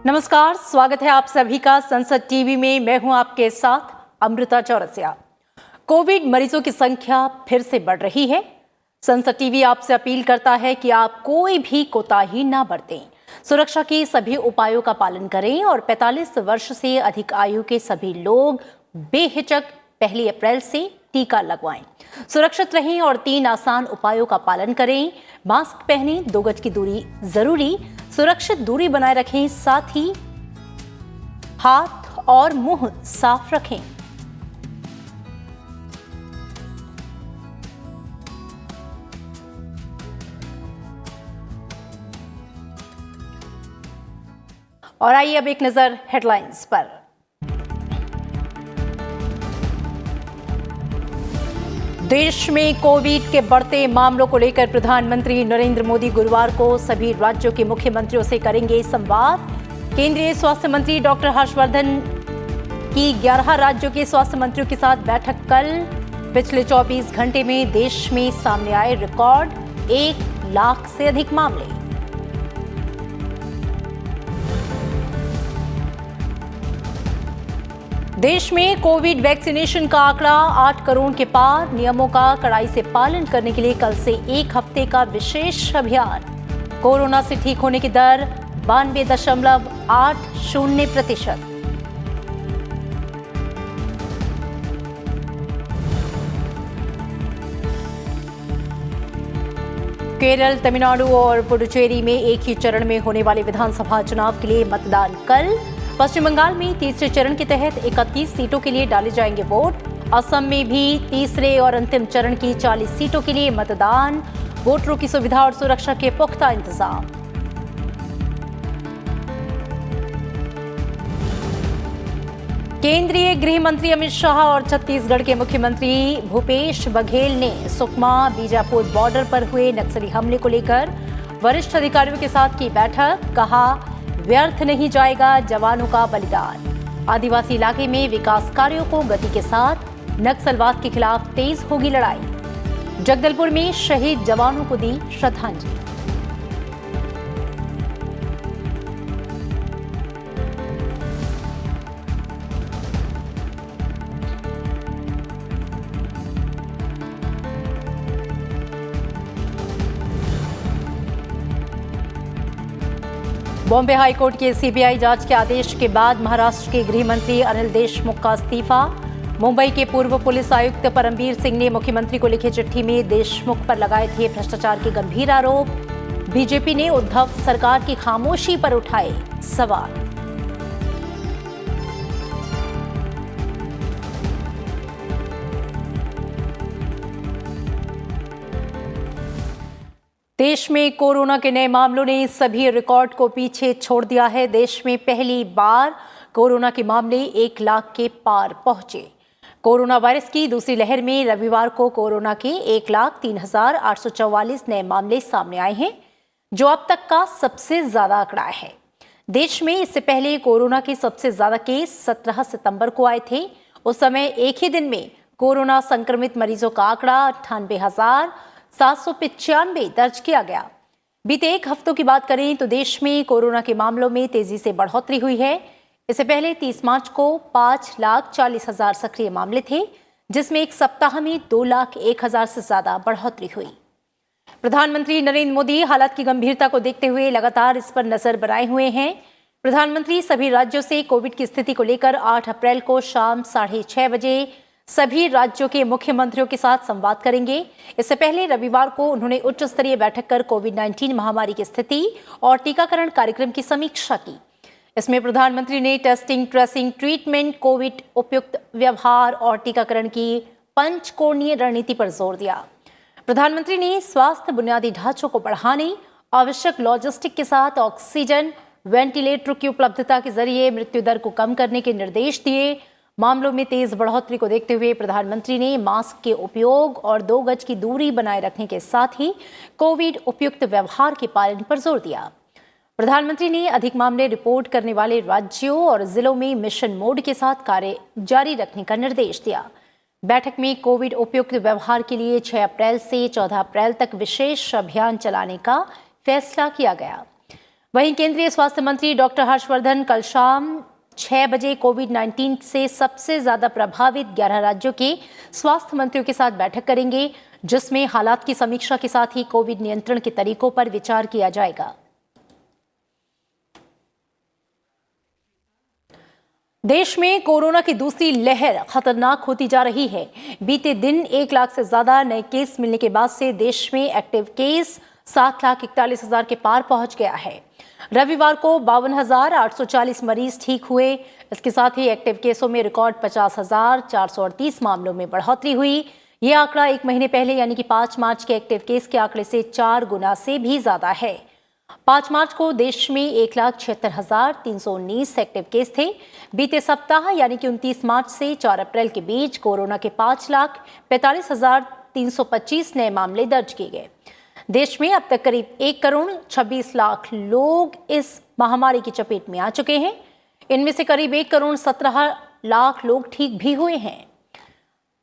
नमस्कार, स्वागत है आप सभी का संसद टीवी में। मैं हूं आपके साथ अमृता चौरसिया। कोविड मरीजों की संख्या फिर से बढ़ रही है। संसद टीवी आपसे अपील करता है कि आप कोई भी कोताही ना बरतें, सुरक्षा के सभी उपायों का पालन करें और 45 वर्ष से अधिक आयु के सभी लोग बेहिचक 1 अप्रैल से टीका लगवाएं। सुरक्षित रहें और 3 आसान उपायों का पालन करें। मास्क पहनें, 2 गज की दूरी जरूरी, सुरक्षित दूरी बनाए रखें, साथ ही हाथ और मुंह साफ रखें। और आइए अब एक नजर हेडलाइंस पर। देश में कोविड के बढ़ते मामलों को लेकर प्रधानमंत्री नरेंद्र मोदी गुरुवार को सभी राज्यों के मुख्यमंत्रियों से करेंगे संवाद। केंद्रीय स्वास्थ्य मंत्री डॉक्टर हर्षवर्धन की 11 राज्यों के स्वास्थ्य मंत्रियों के साथ बैठक कल। पिछले 24 घंटे में देश में सामने आए रिकॉर्ड 1 लाख से अधिक मामले। देश में कोविड वैक्सीनेशन का आंकड़ा 8 करोड़ के पार। नियमों का कड़ाई से पालन करने के लिए कल से 1 हफ्ते का विशेष अभियान। कोरोना से ठीक होने की दर 92.80%। केरल, तमिलनाडु और पुडुचेरी में एक ही चरण में होने वाले विधानसभा चुनाव के लिए मतदान कल। पश्चिम बंगाल में तीसरे चरण के तहत 31 सीटों के लिए डाले जाएंगे वोट। असम में भी तीसरे और अंतिम चरण की 40 सीटों के लिए मतदान। वोटरों की सुविधा और सुरक्षा के पुख्ता इंतजाम। केंद्रीय गृह मंत्री अमित शाह और छत्तीसगढ़ के मुख्यमंत्री भूपेश बघेल ने सुकमा बीजापुर बॉर्डर पर हुए नक्सली हमले को लेकर वरिष्ठ अधिकारियों के साथ की बैठक। कहा, व्यर्थ नहीं जाएगा जवानों का बलिदान। आदिवासी इलाके में विकास कार्यों को गति के साथ, नक्सलवाद के खिलाफ तेज होगी लड़ाई। जगदलपुर में शहीद जवानों को दी श्रद्धांजलि। बॉम्बे हाईकोर्ट के सीबीआई जांच के आदेश के बाद महाराष्ट्र के गृह मंत्री अनिल देशमुख का इस्तीफा। मुंबई के पूर्व पुलिस आयुक्त परमबीर सिंह ने मुख्यमंत्री को लिखे चिट्ठी में देशमुख पर लगाए थे भ्रष्टाचार के गंभीर आरोप। बीजेपी ने उद्धव सरकार की खामोशी पर उठाए सवाल। देश में कोरोना के नए मामलों ने सभी रिकॉर्ड को पीछे छोड़ दिया है। देश में पहली बार कोरोना के मामले 1 लाख के पार पहुंचे। कोरोना वायरस की दूसरी लहर में रविवार को कोरोना के 1,03,844 नए मामले सामने आए हैं, जो अब तक का सबसे ज्यादा आंकड़ा है। देश में इससे पहले कोरोना के सबसे ज्यादा केस 17 सितंबर को आए थे। उस समय एक ही दिन में कोरोना संक्रमित मरीजों का आंकड़ा 98,795 दर्ज किया गया। बीते 1 हफ्तों की बात करें तो देश में कोरोना के मामलों में तेजी से बढ़ोतरी हुई है। इससे पहले 30 मार्च को 5,40,000 सक्रिय मामले थे, जिसमें एक सप्ताह में 2,01,000 से ज्यादा बढ़ोतरी हुई। प्रधानमंत्री नरेंद्र मोदी हालात की गंभीरता को देखते हुए लगातार इस पर नजर बनाए हुए हैं। प्रधानमंत्री सभी राज्यों से कोविड की स्थिति को लेकर 8 अप्रैल को शाम 6:30 बजे सभी राज्यों के मुख्यमंत्रियों के साथ संवाद करेंगे। इससे पहले रविवार को उन्होंने उच्च स्तरीय बैठक कर कोविड-19 महामारी की स्थिति और टीकाकरण कार्यक्रम की समीक्षा की। इसमें प्रधानमंत्री ने टेस्टिंग, ट्रेसिंग, ट्रीटमेंट, कोविड उपयुक्त व्यवहार और टीकाकरण की पंचकोणीय रणनीति पर जोर दिया। प्रधानमंत्री ने स्वास्थ्य बुनियादी ढांचों को बढ़ाने, आवश्यक लॉजिस्टिक के साथ ऑक्सीजन, वेंटिलेटर की उपलब्धता के जरिए मृत्यु दर को कम करने के निर्देश दिए। मामलों में तेज बढ़ोतरी को देखते हुए प्रधानमंत्री ने मास्क के उपयोग और 2 गज की दूरी बनाए रखने के साथ ही कोविड उपयुक्त व्यवहार के पालन पर जोर दिया। प्रधानमंत्री ने अधिक मामले रिपोर्ट करने वाले राज्यों और जिलों में मिशन मोड के साथ कार्य जारी रखने का निर्देश दिया। बैठक में कोविड उपयुक्त व्यवहार के लिए 6 अप्रैल से 14 अप्रैल तक विशेष अभियान चलाने का फैसला किया गया। वहीं केंद्रीय स्वास्थ्य मंत्री डॉक्टर हर्षवर्धन कल शाम 6 बजे कोविड-19 से सबसे ज्यादा प्रभावित 11 राज्यों के स्वास्थ्य मंत्रियों के साथ बैठक करेंगे, जिसमें हालात की समीक्षा के साथ ही कोविड नियंत्रण के तरीकों पर विचार किया जाएगा। देश में कोरोना की दूसरी लहर खतरनाक होती जा रही है। बीते दिन 1 लाख से ज्यादा नए केस मिलने के बाद से देश में एक्टिव केस 7,41,000 के पार पहुंच गया है। रविवार को 52,840 मरीज ठीक हुए। इसके साथ ही एक्टिव केसों में रिकॉर्ड 50,438 मामलों में बढ़ोतरी हुई। ये आंकड़ा एक महीने पहले यानी कि 5 मार्च के एक्टिव केस के आंकड़े से 4 गुना से भी ज्यादा है। 5 मार्च को देश में 1,76,319 एक्टिव केस थे। बीते सप्ताह यानी कि 29 मार्च से 4 अप्रैल के बीच कोरोना के 5,45,325 नए मामले दर्ज किए गए। देश में अब तक करीब 1 करोड़ 26 लाख लोग इस महामारी की चपेट में आ चुके हैं। इनमें से करीब 1 करोड़ 17 लाख लोग ठीक भी हुए हैं।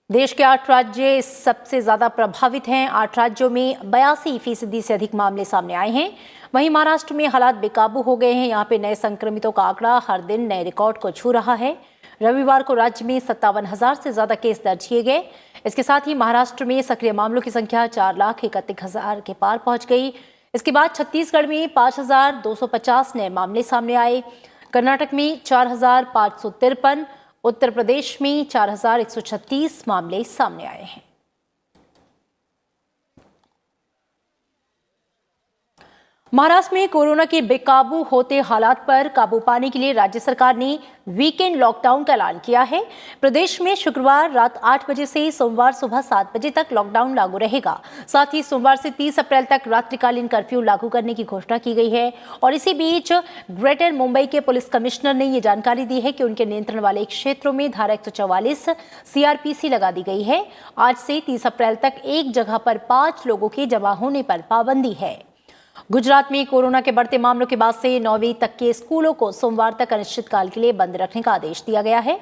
देश के 8 राज्य सबसे ज्यादा प्रभावित हैं। 8 राज्यों में 82% से अधिक मामले सामने आए हैं। वहीं महाराष्ट्र में हालात बेकाबू हो गए हैं। यहाँ पे नए संक्रमितों का आंकड़ा हर दिन नए रिकॉर्ड को छू रहा है। रविवार को राज्य में 57,000 से ज्यादा केस दर्ज किए गए। इसके साथ ही महाराष्ट्र में सक्रिय मामलों की संख्या 4,31,000 के पार पहुंच गई। इसके बाद छत्तीसगढ़ में 5,250 नए मामले सामने आए। कर्नाटक में 4,553, उत्तर प्रदेश में 4,136 मामले सामने आए हैं। महाराष्ट्र में कोरोना के बेकाबू होते हालात पर काबू पाने के लिए राज्य सरकार ने वीकेंड लॉकडाउन का ऐलान किया है। प्रदेश में शुक्रवार रात 8 बजे से सोमवार सुबह 7 बजे तक लॉकडाउन लागू रहेगा। साथ ही सोमवार से 30 अप्रैल तक रात्रिकालीन कर्फ्यू लागू करने की घोषणा की गई है। और इसी बीच ग्रेटर मुंबई के पुलिस कमिश्नर ने ये जानकारी दी है कि उनके नियंत्रण वाले क्षेत्रों में धारा 144 CRPC लगा दी गई है। आज से 30 अप्रैल तक एक जगह पर 5 लोगों के जमा होने पर पाबंदी है। गुजरात में कोरोना के बढ़ते मामलों के बाद से 9वीं तक के स्कूलों को सोमवार तक अनिश्चितकाल के लिए बंद रखने का आदेश दिया गया है।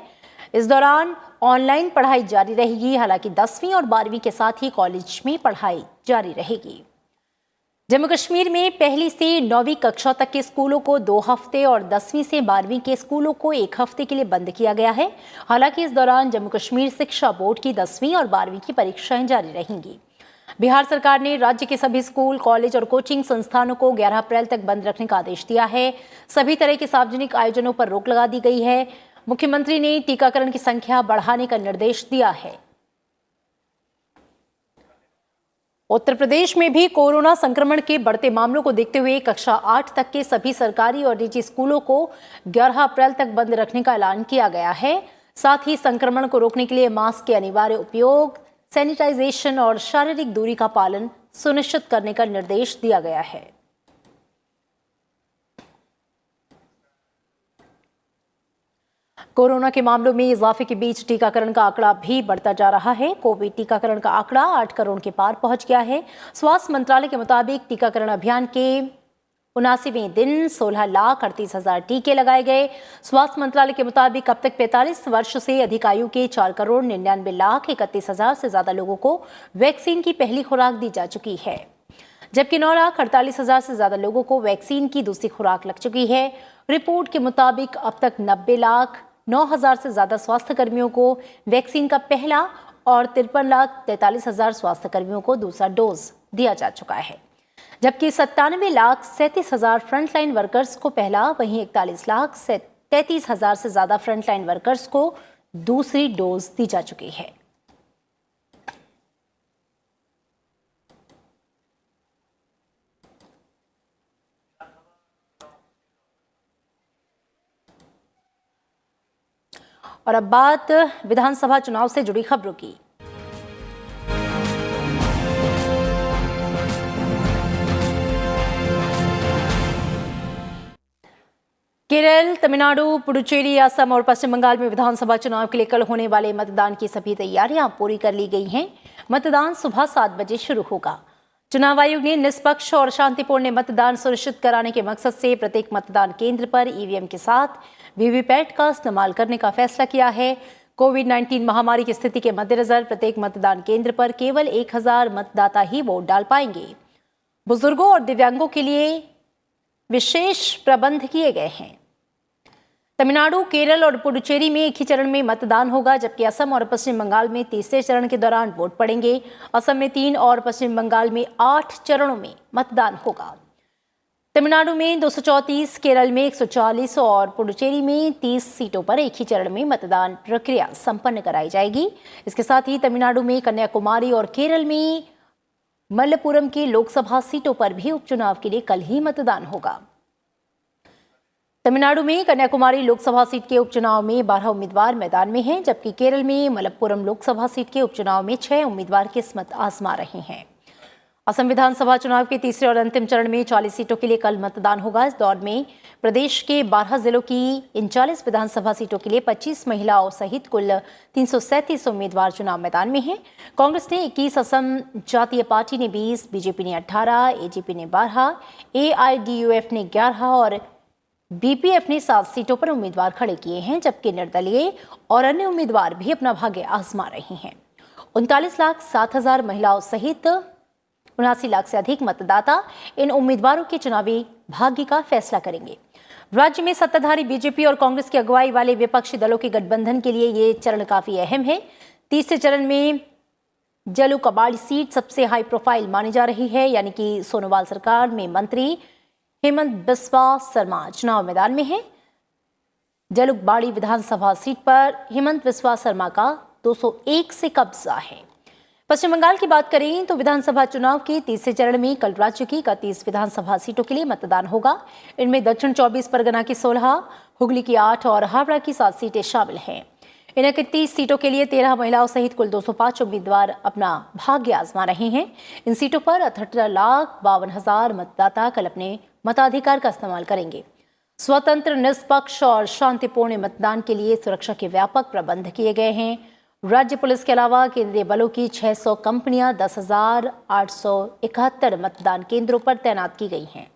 इस दौरान ऑनलाइन पढ़ाई जारी रहेगी। हालांकि 10वीं और 12वीं के साथ ही कॉलेज में पढ़ाई जारी रहेगी। जम्मू कश्मीर में पहली से 9वीं कक्षा तक के स्कूलों को 2 हफ्ते और 10वीं से 12वीं के स्कूलों को 1 हफ्ते के लिए बंद किया गया है। हालांकि इस दौरान जम्मू कश्मीर शिक्षा बोर्ड की 10वीं और 12वीं की परीक्षाएं जारी रहेंगी। बिहार सरकार ने राज्य के सभी स्कूल, कॉलेज और कोचिंग संस्थानों को 11 अप्रैल तक बंद रखने का आदेश दिया है। सभी तरह के सार्वजनिक आयोजनों पर रोक लगा दी गई है। मुख्यमंत्री ने टीकाकरण की संख्या बढ़ाने का निर्देश दिया है। उत्तर प्रदेश में भी कोरोना संक्रमण के बढ़ते मामलों को देखते हुए कक्षा 8 तक के सभी सरकारी और निजी स्कूलों को 11 अप्रैल तक बंद रखने का ऐलान किया गया है। साथ ही संक्रमण को रोकने के लिए मास्क के अनिवार्य उपयोग, सैनिटाइजेशन और शारीरिक दूरी का पालन सुनिश्चित करने का निर्देश दिया गया है। कोरोना के मामलों में इजाफे के बीच टीकाकरण का आंकड़ा भी बढ़ता जा रहा है। कोविड टीकाकरण का आंकड़ा 8 करोड़ के पार पहुंच गया है। स्वास्थ्य मंत्रालय के मुताबिक टीकाकरण अभियान के 79वें दिन 16,38,000 टीके लगाए गए। स्वास्थ्य मंत्रालय के मुताबिक अब तक 45 वर्ष से अधिक आयु के 4,99,31,000 से ज्यादा लोगों को वैक्सीन की पहली खुराक दी जा चुकी है, जबकि 9,48,000 से ज्यादा लोगों को वैक्सीन की दूसरी खुराक लग चुकी है। रिपोर्ट के मुताबिक अब तक 90,09,000 से ज्यादा स्वास्थ्य कर्मियों को वैक्सीन का पहला और 53,43,000 स्वास्थ्य कर्मियों को दूसरा डोज दिया जा चुका है, जबकि 97,37,000 फ्रंटलाइन वर्कर्स को पहला, वहीं 41,33,000 से ज्यादा फ्रंटलाइन वर्कर्स को दूसरी डोज दी जा चुकी है। और अब बात विधानसभा चुनाव से जुड़ी खबरों की। केरल, तमिलनाडु, पुडुचेरी, असम और पश्चिम बंगाल में विधानसभा चुनाव के लिए कल होने वाले मतदान की सभी तैयारियां पूरी कर ली गई हैं। मतदान सुबह 7 बजे शुरू होगा। चुनाव आयोग ने निष्पक्ष और शांतिपूर्ण मतदान सुनिश्चित कराने के मकसद से प्रत्येक मतदान केंद्र पर ईवीएम के साथ वीवीपैट का इस्तेमाल करने का फैसला किया है। कोविड-19 महामारी की स्थिति के मद्देनजर प्रत्येक मतदान केंद्र पर केवल 1000 मतदाता ही वोट डाल पाएंगे। बुजुर्गों और दिव्यांगों के लिए विशेष प्रबंध किए गए हैं। तमिलनाडु, केरल और पुडुचेरी में एक ही चरण में मतदान होगा, जबकि असम और पश्चिम बंगाल में तीसरे चरण के दौरान वोट पड़ेंगे। असम में 3 और पश्चिम बंगाल में 8 चरणों में मतदान होगा। तमिलनाडु में 234, केरल में 140 और पुडुचेरी में 30 सीटों पर एक ही चरण में मतदान प्रक्रिया संपन्न कराई जाएगी। इसके साथ ही तमिलनाडु में कन्याकुमारी और केरल में मल्लपुरम की लोकसभा सीटों पर भी उपचुनाव के लिए कल ही मतदान होगा। तमिलनाडु में कन्याकुमारी लोकसभा सीट के उपचुनाव में 12 उम्मीदवार मैदान में हैं, जबकि केरल में मलप्पुरम लोकसभा सीट के उपचुनाव में 6 उम्मीदवार किस्मत आजमा रहे हैं। असम विधानसभा चुनाव के तीसरे और अंतिम चरण में 40 सीटों के लिए कल मतदान होगा। इस दौर में प्रदेश के 12 जिलों की इन 40 विधानसभा सीटों के लिए 25 महिलाओं सहित कुल 337 उम्मीदवार चुनाव मैदान में हैं। कांग्रेस ने 21, असम जातीय पार्टी ने 20, बीजेपी ने 18, एजेपी ने 12, AIDUF ने 11 और BPF ने 7 सीटों पर उम्मीदवार खड़े किए हैं, जबकि निर्दलीय और अन्य उम्मीदवार भी अपना भाग्य आजमा रहे हैं। 39,07,000 महिलाओं सहित 79 लाख से अधिक मतदाता इन उम्मीदवारों के चुनावी भाग्य का फैसला करेंगे। राज्य में सत्ताधारी बीजेपी और कांग्रेस की अगुवाई वाले विपक्षी दलों के गठबंधन के लिए ये चरण काफी अहम है। तीसरे चरण में जलुकबाड़ी सीट सबसे हाई प्रोफाइल मानी जा रही है, यानी कि सोनोवाल सरकार में मंत्री हेमंत बिस्वा शर्मा चुनाव मैदान में है। जलुकबाड़ी विधानसभा सीट पर हेमंत बिस्वा शर्मा का 201 से कब्जा है। पश्चिम बंगाल की बात करें तो विधानसभा चुनाव के तीसरे चरण में कल राज्य की 31 विधानसभा सीटों के लिए मतदान होगा। इनमें दक्षिण 24 परगना की 16, हुगली की 8 और हावड़ा की 7 सीटें शामिल हैं। इन 31 सीटों के लिए 13 महिलाओं सहित कुल 205 उम्मीदवार अपना भाग्य आजमा रहे हैं। इन सीटों पर 78,52,000 मतदाता कल अपने मताधिकार का इस्तेमाल करेंगे। स्वतंत्र, निष्पक्ष और शांतिपूर्ण मतदान के लिए सुरक्षा के व्यापक प्रबंध किए गए हैं। राज्य पुलिस के अलावा केंद्रीय बलों की 600 कंपनियां 10,871 मतदान केंद्रों पर तैनात की गई हैं।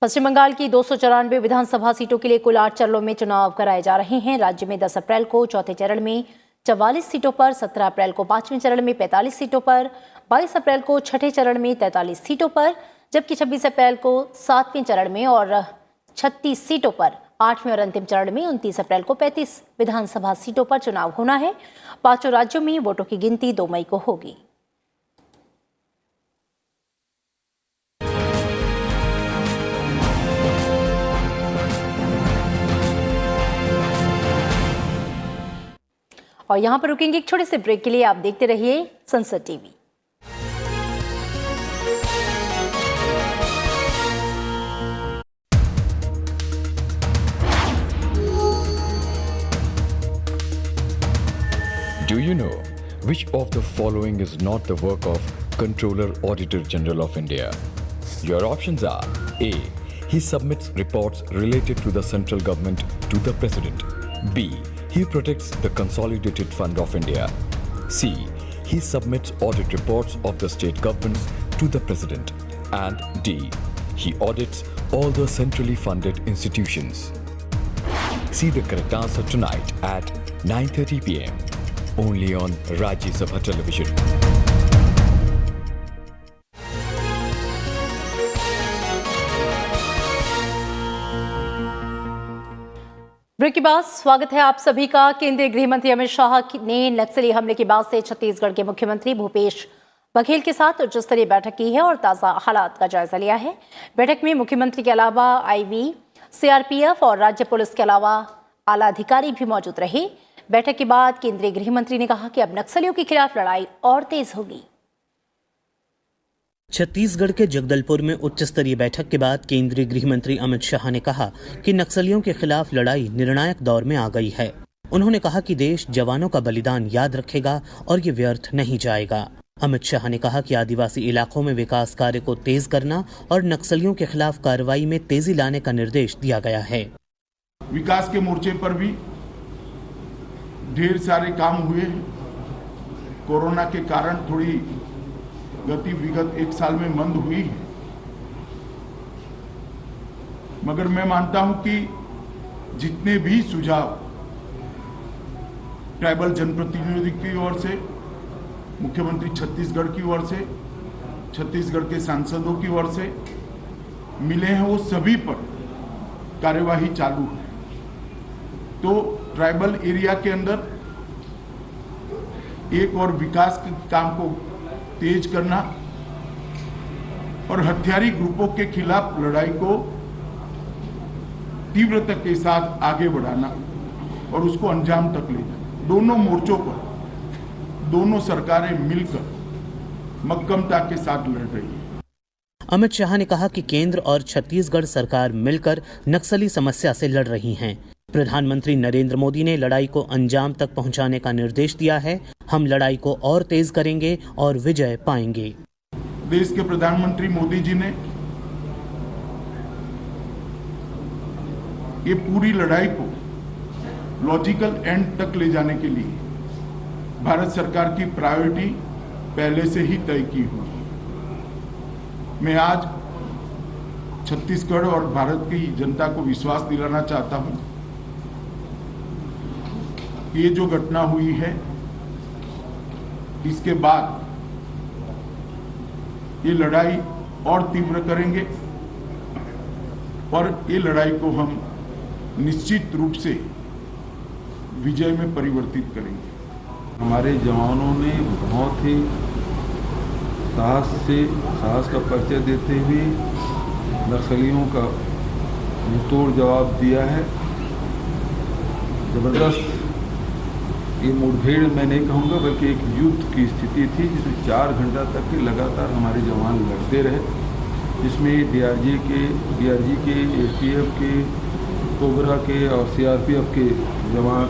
पश्चिम बंगाल की 294 विधानसभा सीटों के लिए कुल 8 चरणों में चुनाव कराए जा रहे हैं। राज्य में 10 अप्रैल को चौथे चरण में 44 सीटों पर, 17 अप्रैल को 5वें चरण में 45 सीटों पर, 22 अप्रैल को छठे चरण में 43 सीटों पर, जबकि 26 अप्रैल को 7वें चरण में और 36 सीटों पर 8वें और अंतिम चरण में 29 अप्रैल को 35 विधानसभा सीटों पर चुनाव होना है। 5 राज्यों में वोटों की गिनती 2 मई को होगी। और यहां पर रुकेंगे एक छोटे से ब्रेक के लिए। आप देखते रहिए संसद TV. Do you know which of the following is not the work of Controller Auditor General of India? Your options are: A. He submits reports related to the central government to the President. B. He protects the Consolidated Fund of India. C. He submits audit reports of the state governments to the President. And D. He audits all the centrally funded institutions. See the correct answer tonight at 9:30 p.m. only on Rajya Sabha Television. Break के बाद स्वागत है आप सभी का। केंद्रीय गृह मंत्री अमित शाह ने नक्सली हमले के बाद से छत्तीसगढ़ के मुख्यमंत्री भूपेश बघेल के साथ उच्च स्तरीय बैठक की है और ताजा हालात का जायजा लिया है। बैठक में मुख्यमंत्री के अलावा IB, CRPF और राज्य पुलिस के अलावा आला अधिकारी भी मौजूद रहे। बैठक के बाद केंद्रीय गृह मंत्री ने कहा कि अब नक्सलियों के खिलाफ लड़ाई और तेज होगी। छत्तीसगढ़ के जगदलपुर में उच्च स्तरीय बैठक के बाद केंद्रीय गृह मंत्री अमित शाह ने कहा कि नक्सलियों के खिलाफ लड़ाई निर्णायक दौर में आ गई है। उन्होंने कहा कि देश जवानों का बलिदान याद रखेगा और ये व्यर्थ नहीं जाएगा। अमित शाह ने कहा कि आदिवासी इलाकों में विकास कार्य को तेज करना और नक्सलियों के खिलाफ कार्रवाई में तेजी लाने का निर्देश दिया गया है। विकास के मोर्चे पर भी ढेर सारे काम हुए हैं। कोरोना के कारण थोड़ी गति विगत 1 साल में मंद हुई है, मगर मैं मानता हूं कि जितने भी सुझाव ट्राइबल जनप्रतिनिधि की ओर से, मुख्यमंत्री छत्तीसगढ़ की ओर से, छत्तीसगढ़ के सांसदों की ओर से मिले हैं वो सभी पर कार्यवाही चालू है। तो ट्राइबल एरिया के अंदर एक और विकास के काम को तेज करना और हथियारी ग्रुपों के खिलाफ लड़ाई को तीव्रता के साथ आगे बढ़ाना और उसको अंजाम तक ले जाना, दोनों मोर्चों पर दोनों सरकारें मिलकर मक्कमता के साथ लड़ रही है। अमित शाह ने कहा कि केंद्र और छत्तीसगढ़ सरकार मिलकर नक्सली समस्या से लड़ रही हैं। प्रधानमंत्री नरेंद्र मोदी ने लड़ाई को अंजाम तक पहुंचाने का निर्देश दिया है। हम लड़ाई को और तेज करेंगे और विजय पाएंगे। देश के प्रधानमंत्री मोदी जी ने ये पूरी लड़ाई को लॉजिकल एंड तक ले जाने के लिए भारत सरकार की प्रायोरिटी पहले से ही तय की हुई। मैं आज छत्तीसगढ़ और भारत की जनता को विश्वास दिलाना चाहता हूं, ये जो घटना हुई है इसके बाद ये लड़ाई और तीव्र करेंगे और ये लड़ाई को हम निश्चित रूप से विजय में परिवर्तित करेंगे। हमारे जवानों ने बहुत ही साहस का परिचय देते हुए नक्सलियों का मुंहतोड़ जवाब दिया है। जबरदस्त ये मुठभेड़ मैं नहीं कहूँगा बल्कि एक युद्ध की स्थिति थी जिसमें 4 घंटा तक के लगातार हमारे जवान लड़ते रहे, जिसमें डीआरजी के एसटीएफ के कोबरा के और सीआरपीएफ के जवान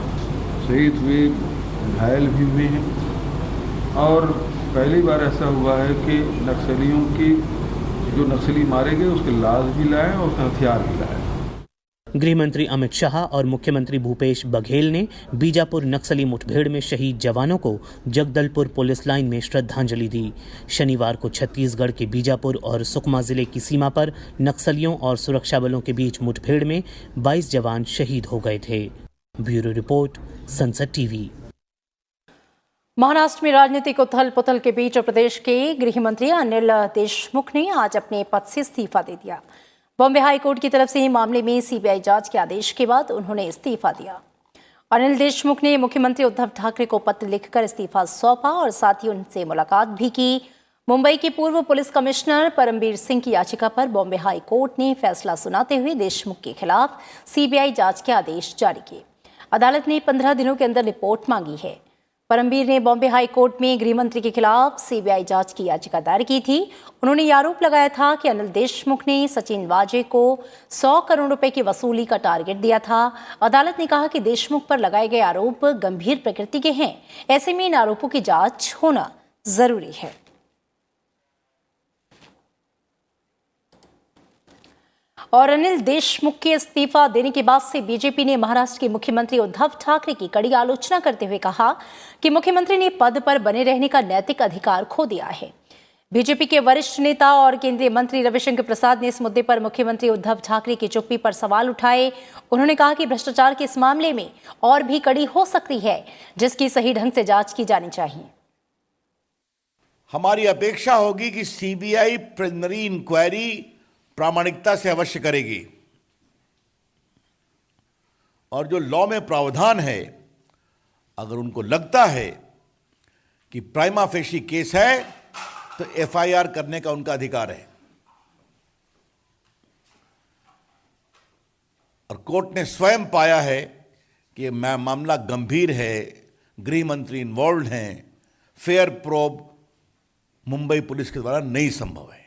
शहीद हुए, घायल भी हुए हैं। और पहली बार ऐसा हुआ है कि नक्सलियों की जो नक्सली मारे गए उसके लाश भी लाए और उसके हथियार भी लाए। गृह मंत्री अमित शाह और मुख्यमंत्री भूपेश बघेल ने बीजापुर नक्सली मुठभेड़ में शहीद जवानों को जगदलपुर पुलिस लाइन में श्रद्धांजलि दी। शनिवार को छत्तीसगढ़ के बीजापुर और सुकमा जिले की सीमा पर नक्सलियों और सुरक्षा बलों के बीच मुठभेड़ में 22 जवान शहीद हो गए थे। ब्यूरो रिपोर्ट, संसद टीवी। महाराष्ट्र में राजनीतिक उथल पुथल के बीच प्रदेश के गृह मंत्री अनिल देशमुख ने आज अपने पद से इस्तीफा दे दिया। बॉम्बे हाई कोर्ट की तरफ से मामले में सीबीआई जांच के आदेश के बाद उन्होंने इस्तीफा दिया। अनिल देशमुख ने मुख्यमंत्री उद्धव ठाकरे को पत्र लिखकर इस्तीफा सौंपा और साथ ही उनसे मुलाकात भी की। मुंबई के पूर्व पुलिस कमिश्नर परमबीर सिंह की याचिका पर बॉम्बे हाई कोर्ट ने फैसला सुनाते हुए देशमुख के खिलाफ सीबीआई जांच के आदेश जारी किए। अदालत ने 15 दिनों के अंदर रिपोर्ट मांगी है। परमबीर ने बॉम्बे हाई कोर्ट में गृह मंत्री के खिलाफ सीबीआई जांच की याचिका दायर की थी। उन्होंने ये आरोप लगाया था कि अनिल देशमुख ने सचिन वाजे को 100 करोड़ रुपए की वसूली का टारगेट दिया था। अदालत ने कहा कि देशमुख पर लगाए गए आरोप गंभीर प्रकृति के हैं, ऐसे में इन आरोपों की जांच होना जरूरी है। और अनिल देशमुख के इस्तीफा देने के बाद से बीजेपी ने महाराष्ट्र के मुख्यमंत्री उद्धव ठाकरे की कड़ी आलोचना करते हुए कहा कि मुख्यमंत्री ने पद पर बने रहने का नैतिक अधिकार खो दिया है। बीजेपी के वरिष्ठ नेता और केंद्रीय मंत्री रविशंकर प्रसाद ने इस मुद्दे पर मुख्यमंत्री उद्धव ठाकरे की चुप्पी पर सवाल उठाए। उन्होंने कहा कि भ्रष्टाचार के इस मामले में और भी कड़ी हो सकती है, जिसकी सही ढंग से जांच की जानी चाहिए। हमारी अपेक्षा होगी कि सीबीआई प्रिलिमिनरी इंक्वायरी प्रामाणिकता से अवश्य करेगी और जो लॉ में प्रावधान है, अगर उनको लगता है कि प्राइमा फेशी केस है तो एफआईआर करने का उनका अधिकार है। और कोर्ट ने स्वयं पाया है कि मामला गंभीर है, गृह मंत्री इन्वॉल्व हैं, फेयर प्रोब मुंबई पुलिस के द्वारा नहीं संभव है।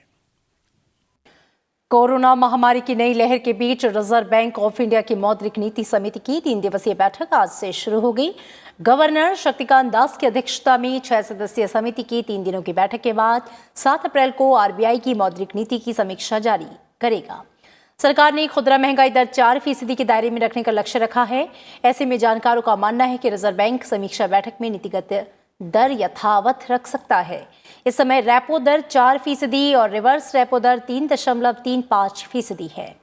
कोरोना महामारी की नई लहर के बीच रिजर्व बैंक ऑफ इंडिया की मौद्रिक नीति समिति की 3 दिवसीय बैठक आज से शुरू हो गई। गवर्नर शक्तिकांत दास की अध्यक्षता में 6 सदस्यीय समिति की 3 दिनों की बैठक के बाद 7 अप्रैल को आरबीआई की मौद्रिक नीति की समीक्षा जारी करेगा। सरकार ने खुदरा महंगाई दर 4% के दायरे में रखने का लक्ष्य रखा है। ऐसे में जानकारों का मानना है कि रिजर्व बैंक समीक्षा बैठक में नीतिगत दर यथावत रख सकता है। इस समय रेपो दर 4% और रिवर्स रेपो दर 3.35% है।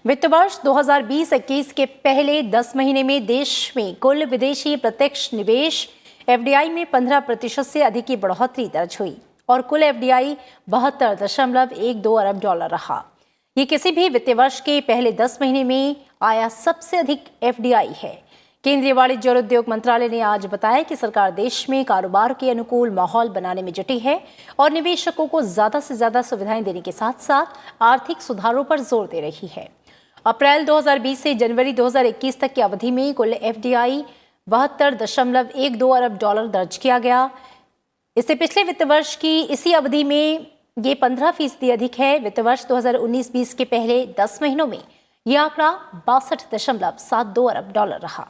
वित्त वर्ष 2020-21 के पहले 10 महीने में देश में कुल विदेशी प्रत्यक्ष निवेश एफडीआई में 15% से अधिक की बढ़ोतरी दर्ज हुई और कुल एफडीआई 72.12 अरब डॉलर रहा। ये किसी भी वित्तीय वर्ष के पहले 10 महीने में आया सबसे अधिक एफडीआई है। केंद्रीय वाणिज्य और उद्योग मंत्रालय ने आज बताया कि सरकार देश में कारोबार के अनुकूल माहौल बनाने में जुटी है और निवेशकों को ज्यादा से ज्यादा सुविधाएं देने के साथ साथ आर्थिक सुधारों पर जोर दे रही है। अप्रैल 2020 से जनवरी 2021 तक की अवधि में कुल एफडीआई 72.12 अरब डॉलर दर्ज किया गया। इससे पिछले वित्त वर्ष की इसी अवधि में ये 15% अधिक है। वित्त वर्ष 2019-20 के पहले 10 महीनों में यह आंकड़ा 62.72 अरब डॉलर रहा।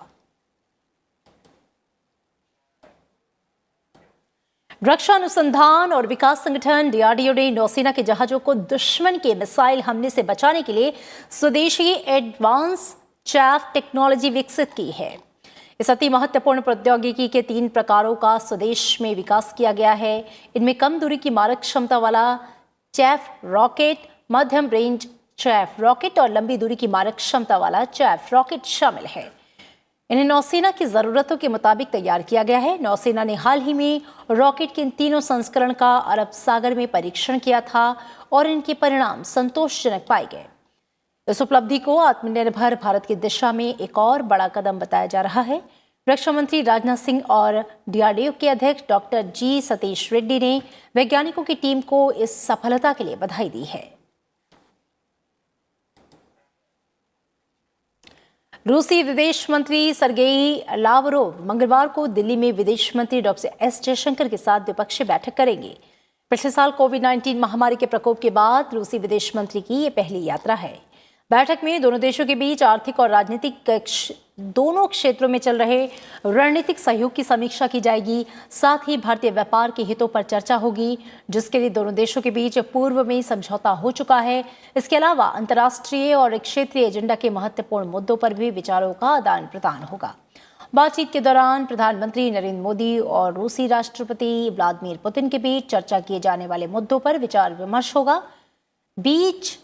रक्षा अनुसंधान और विकास संगठन डीआरडीओ ने नौसेना के जहाजों को दुश्मन के मिसाइल हमले से बचाने के लिए स्वदेशी एडवांस चैफ टेक्नोलॉजी विकसित की है। इस अति महत्वपूर्ण प्रौद्योगिकी के 3 प्रकारों का स्वदेश में विकास किया गया है। इनमें कम दूरी की मारक क्षमता वाला चैफ रॉकेट, मध्यम रेंज चैफ रॉकेट और लंबी दूरी की मारक क्षमता वाला चैफ रॉकेट शामिल है। इन्हें नौसेना की जरूरतों के मुताबिक तैयार किया गया है। नौसेना ने हाल ही में रॉकेट के इन तीनों संस्करण का अरब सागर में परीक्षण किया था और इनके परिणाम संतोषजनक पाए गए। इस उपलब्धि को आत्मनिर्भर भारत की दिशा में एक और बड़ा कदम बताया जा रहा है। रक्षा मंत्री राजनाथ सिंह और डीआरडीओ के अध्यक्ष डॉक्टर जी सतीश रेड्डी ने वैज्ञानिकों की टीम को इस सफलता के लिए बधाई दी है। रूसी विदेश मंत्री सर्गेई लावरोव मंगलवार को दिल्ली में विदेश मंत्री डॉक्टर एस जयशंकर के साथ द्विपक्षीय बैठक करेंगे। पिछले साल कोविड-19 महामारी के प्रकोप के बाद रूसी विदेश मंत्री की ये पहली यात्रा है। बैठक में दोनों देशों के बीच आर्थिक और राजनीतिक दोनों क्षेत्रों में चल रहे रणनीतिक सहयोग की समीक्षा की जाएगी। साथ ही भारतीय व्यापार के हितों पर चर्चा होगी, जिसके लिए दोनों देशों के बीच पूर्व में समझौता हो चुका है। इसके अलावा अंतर्राष्ट्रीय और क्षेत्रीय एजेंडा के महत्वपूर्ण मुद्दों पर भी विचारों का आदान प्रदान होगा। बातचीत के दौरान प्रधानमंत्री नरेंद्र मोदी और रूसी राष्ट्रपति व्लादिमीर पुतिन के बीच चर्चा किए जाने वाले मुद्दों पर विचार विमर्श होगा। बीच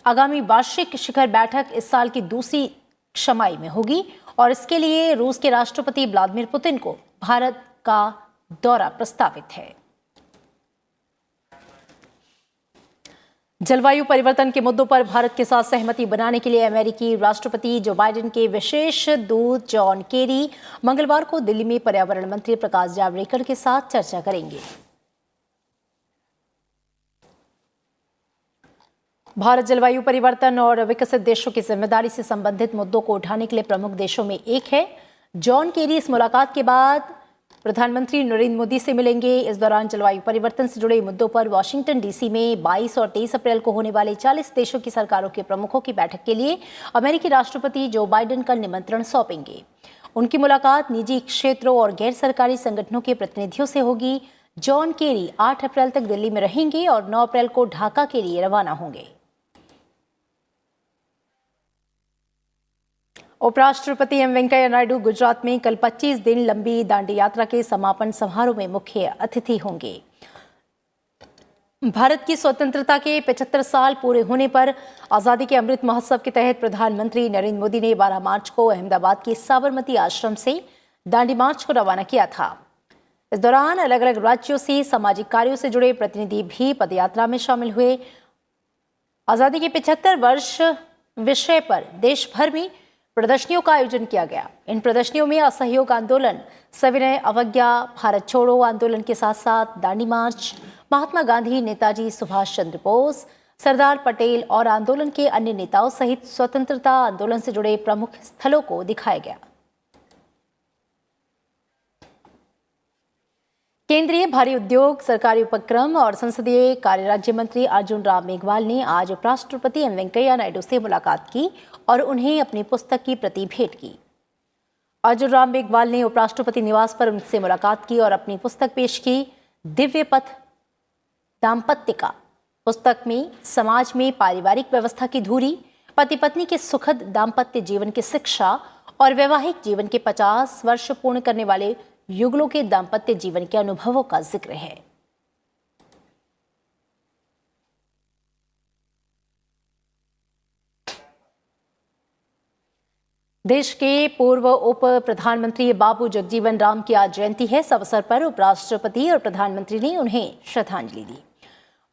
आगामी वार्षिक शिखर बैठक इस साल की दूसरी छमाही में होगी और इसके लिए रूस के राष्ट्रपति व्लादिमीर पुतिन को भारत का दौरा प्रस्तावित है। जलवायु परिवर्तन के मुद्दों पर भारत के साथ सहमति बनाने के लिए अमेरिकी राष्ट्रपति जो बाइडेन के विशेष दूत जॉन केरी मंगलवार को दिल्ली में पर्यावरण मंत्री प्रकाश जावड़ेकर के साथ चर्चा करेंगे। भारत जलवायु परिवर्तन और विकसित देशों की जिम्मेदारी से संबंधित मुद्दों को उठाने के लिए प्रमुख देशों में एक है। जॉन केरी इस मुलाकात के बाद प्रधानमंत्री नरेंद्र मोदी से मिलेंगे। इस दौरान जलवायु परिवर्तन से जुड़े मुद्दों पर वाशिंगटन डीसी में 22 और 23 अप्रैल को होने वाले 40 देशों की सरकारों के प्रमुखों की बैठक के लिए अमेरिकी राष्ट्रपति जो बाइडेन का निमंत्रण सौंपेंगे। उनकी मुलाकात निजी क्षेत्रों और गैर सरकारी संगठनों के प्रतिनिधियों से होगी। जॉन केरी 8 अप्रैल तक दिल्ली में रहेंगे और 9 अप्रैल को ढाका के लिए रवाना होंगे। उपराष्ट्रपति एम वेंकैया नायडू गुजरात में कल 25 दिन लंबी दांडी यात्रा के समापन समारोह में मुख्य अतिथि होंगे। भारत की स्वतंत्रता के 75 साल पूरे होने पर आजादी के अमृत महोत्सव के तहत प्रधानमंत्री नरेंद्र मोदी ने 12 मार्च को अहमदाबाद के साबरमती आश्रम से दांडी मार्च को रवाना किया था। इस दौरान अलग अलग राज्यों से सामाजिक कार्यों से जुड़े प्रतिनिधि भी पदयात्रा में शामिल हुए। आजादी के 75 वर्ष विषय पर देश भर में प्रदर्शनियों का आयोजन किया गया। इन प्रदर्शनियों में असहयोग आंदोलन, सविनय अवज्ञा, भारत छोड़ो आंदोलन के साथ साथ दांडी मार्च, महात्मा गांधी, नेताजी सुभाष चंद्र बोस, सरदार पटेल और आंदोलन के अन्य नेताओं सहित स्वतंत्रता आंदोलन से जुड़े प्रमुख स्थलों को दिखाया गया। केंद्रीय भारी उद्योग, सरकारी उपक्रम और संसदीय कार्य राज्य मंत्री अर्जुन राम मेघवाल ने आज उपराष्ट्रपति एम वेंकैया नायडू से मुलाकात की और उन्हें अपनी पुस्तक की प्रति भेंट की। अर्जुन राम मेघवाल ने उपराष्ट्रपति निवास पर उनसे मुलाकात की और अपनी पुस्तक पेश की। दिव्य पथ दाम्पत्य पुस्तक में समाज में पारिवारिक व्यवस्था की धुरी, पति पत्नी के सुखद दाम्पत्य जीवन की शिक्षा और वैवाहिक जीवन के 50 वर्ष पूर्ण करने वाले युगलों के दाम्पत्य जीवन के अनुभवों का जिक्र है। देश के पूर्व उप प्रधानमंत्री बाबू जगजीवन राम की आज जयंती है। इस अवसर पर उपराष्ट्रपति और प्रधानमंत्री ने उन्हें श्रद्धांजलि दी।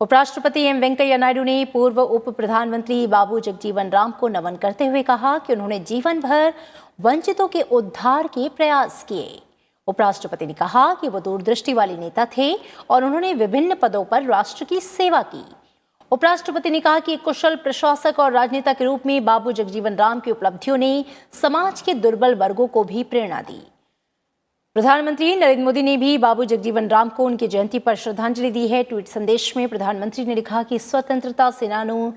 उपराष्ट्रपति एम वेंकैया नायडू ने पूर्व उप प्रधानमंत्री बाबू जगजीवन राम को नमन करते हुए कहा कि उन्होंने जीवन भर वंचितों के उद्धार के प्रयास किए। उपराष्ट्रपति ने कहा कि वो दूरदृष्टि वाले नेता थे और उन्होंने विभिन्न पदों पर राष्ट्र की सेवा की। उपराष्ट्रपति ने कहा कि एक कुशल प्रशासक और राजनेता के रूप में बाबू जगजीवन राम की उपलब्धियों ने समाज के दुर्बल वर्गों को भी प्रेरणा दी। प्रधानमंत्री नरेंद्र मोदी ने भी बाबू जगजीवन राम को उनकी जयंती पर श्रद्धांजलि दी है। ट्वीट संदेश में प्रधानमंत्री ने लिखा कि स्वतंत्रता सेनानी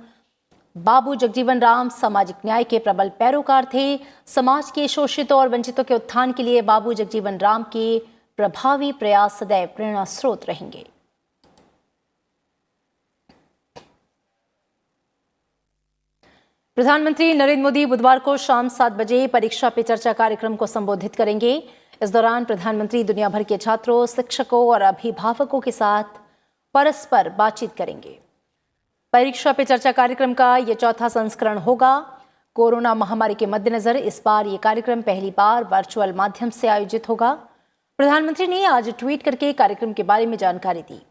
बाबू जगजीवन राम सामाजिक न्याय के प्रबल पैरोकार थे। समाज के शोषितों और वंचितों के उत्थान के लिए बाबू जगजीवन राम के प्रभावी प्रयास सदैव प्रेरणा स्रोत रहेंगे। प्रधानमंत्री नरेंद्र मोदी बुधवार को शाम 7 बजे परीक्षा पे चर्चा कार्यक्रम को संबोधित करेंगे। इस दौरान प्रधानमंत्री दुनिया भर के छात्रों, शिक्षकों और अभिभावकों के साथ परस्पर बातचीत करेंगे। परीक्षा पे चर्चा कार्यक्रम का यह चौथा संस्करण होगा। कोरोना महामारी के मद्देनजर इस बार ये कार्यक्रम पहली बार वर्चुअल माध्यम से आयोजित होगा। प्रधानमंत्री ने आज ट्वीट करके कार्यक्रम के बारे में जानकारी दी।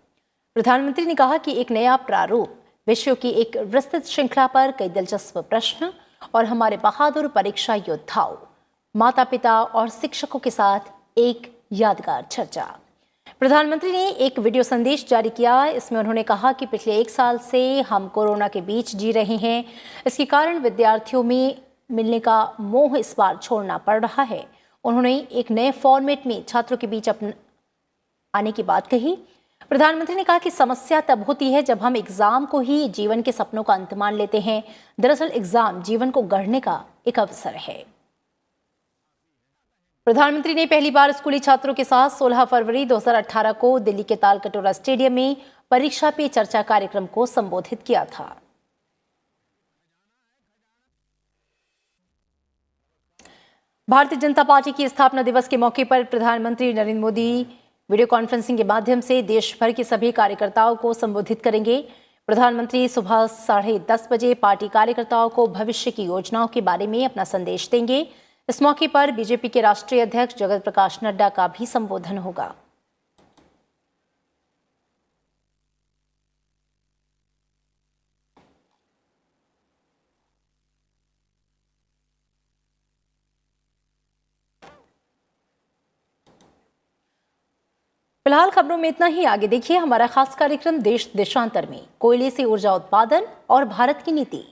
प्रधानमंत्री ने कहा कि एक नया प्रारूप, विषयों की एक विस्तृत श्रृंखला पर कई दिलचस्प प्रश्न और हमारे बहादुर परीक्षा योद्धाओं, माता पिता और शिक्षकों के साथ एक यादगार चर्चा। प्रधानमंत्री ने एक वीडियो संदेश जारी किया। इसमें उन्होंने कहा कि पिछले 1 साल से हम कोरोना के बीच जी रहे हैं। इसके कारण विद्यार्थियों में मिलने का मोह इस बार छोड़ना पड़ रहा है। उन्होंने एक नए फॉर्मेट में छात्रों के बीच आने की बात कही। प्रधानमंत्री ने कहा कि समस्या तब होती है जब हम एग्जाम को ही जीवन के सपनों का अंत मान लेते हैं। दरअसल एग्जाम जीवन को गढ़ने का एक अवसर है। प्रधानमंत्री ने पहली बार स्कूली छात्रों के साथ 16 फरवरी 2018 को दिल्ली के तालकटोरा स्टेडियम में परीक्षा पे चर्चा कार्यक्रम को संबोधित किया था। भारतीय जनता पार्टी की स्थापना दिवस के मौके पर प्रधानमंत्री नरेंद्र मोदी वीडियो कॉन्फ्रेंसिंग के माध्यम से देश भर के सभी कार्यकर्ताओं को संबोधित करेंगे। प्रधानमंत्री सुबह 10:30 बजे पार्टी कार्यकर्ताओं को भविष्य की योजनाओं के बारे में अपना संदेश देंगे। इस मौके पर बीजेपी के राष्ट्रीय अध्यक्ष जगत प्रकाश नड्डा का भी संबोधन होगा। फिलहाल खबरों में इतना ही। आगे देखिए हमारा खास कार्यक्रम देश देशांतर में कोयले से ऊर्जा उत्पादन और भारत की नीति।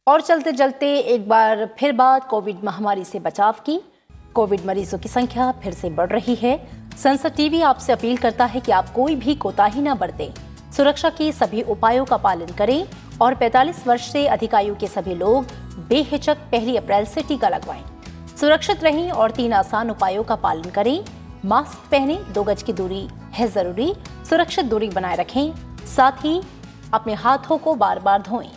और चलते चलते एक बार फिर बात कोविड महामारी से बचाव की। कोविड मरीजों की संख्या फिर से बढ़ रही है। संसद टीवी आपसे अपील करता है कि आप कोई भी कोताही न बरतें, सुरक्षा के सभी उपायों का पालन करें और 45 वर्ष से अधिक आयु के सभी लोग बेहिचक 1 अप्रैल से टीका लगवाएं। सुरक्षित रहें और 3 आसान उपायों का पालन करें। मास्क पहनें, 2 गज की दूरी है जरूरी, सुरक्षित दूरी बनाए रखें, साथ ही अपने हाथों को बार बार धोएं।